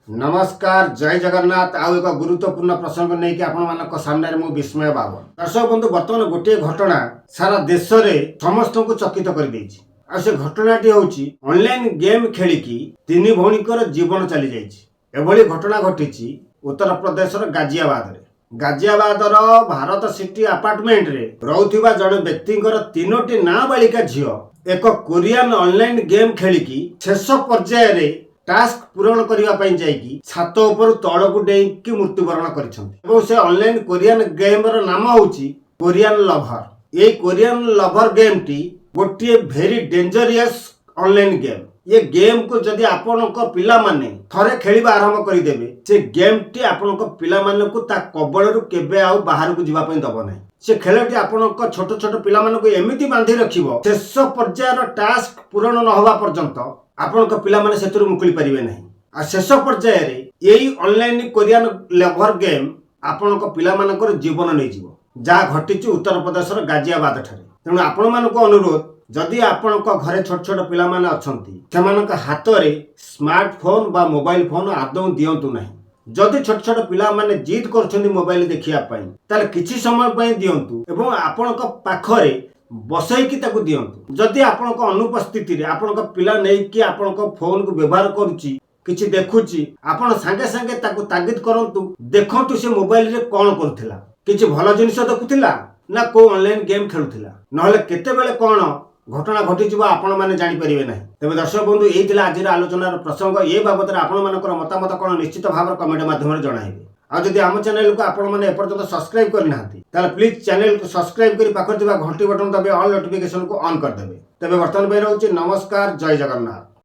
नमस्कार जय जगन्नाथ आउ एक गुरुत्वपूर्ण प्रसंग नहीं कि आपण सामने मु विस्मय बाबन दर्शक बंधु बर्तमान गोटे घटना सारा देश में समस्त को चकित कर देछि। आ से घटनाटी होछि ऑनलाइन गेम खेलिकी तीन भौणीकर जीवन चली जाइछि। एभली घटना घटिछि उत्तर प्रदेश गाजियाबाद भारत सिटी अपार्टमेंट रे रहउथिबा जड़े व्यक्तिंकर तीनोटी नाबालिका झियो एक कोरियन ऑनलाइन गेम खेलिकी शेष पर्याय रे टास्क पूरण करने जाइकी छात उपर तलू डेईकी मृत्युवरण कर से ऑनलाइन कोरियन गेम नाम होची कोरियन लभर। ये कोरियन लभर गेम टी गोटे भेरी डेंजरियस ऑनलाइन गेम। ये गेम को जदि आपण पिला माने थरे खेलिबा आरंभ करदेवे से गेम टी आपण पिला माने को ता कबलरू केबे आउ बाहर को जीवा पई दबो नाही। से खेलटी आपण छोट छोट पिला माने को एमिति बांधी रखिबो शेष पर्यायर टास्क पूरण न होवा पर्यंत आपण पिला माने सेतुरु मुकुली परिबे नाही। आ शेष पर्याय रे एई ऑनलाइन कोरियन लभर गेम आपण पिला मानकर जीवन नै जीवो जा घटिച്ചു उत्तर प्रदेश गाजियाबाद ठारे। तेणु आपण मानको अनुरोध जदि आपण घरे छोट छोट पिला माने अछंती सेमानक हाथ रे स्मार्टफोन बा मोबाइल फोन आदौ दियंतु नाही। जदि छोट छोट पिला माने जिद करछंती मोबाइल देखिया पई ताले किछि समय पई दियंतु एवं आपण पाखरे बसैकी ताकू दियंतु। जदि आपण अनुपस्थिति रे आपण पिला नै कि आपण फोन को व्यवहार करूची किछि देखुची आपण संगे संगे ताकू तागिद करंतु देखंतु से मोबाइल रे कोन करथिला किछि भलो जिनिस देखुथिला ना को ऑनलाइन गेम खेलुथिला नहले केते बेले कोन घटना घटी जीवा आपण माने जानि परिबे नाही। तबे दर्शक बंधु एई थिला आजिर आलोचनार प्रसंग। ए बाबत रे आपण मानकर मतामत कोन निश्चित भाव कमेंट माध्यम रे जणाइबे। आ जदि आम चैनल को आपण माने एपर्यंत सब्सक्राइब करना ताले प्लीज चैनल को सब्सक्राइब करी पाखर दिबा घंटी बटन दबे ऑल नोटिफिकेशन को ऑन कर देबे। तबे वर्तमान पे रहउची नमस्कार जय जगन्नाथ।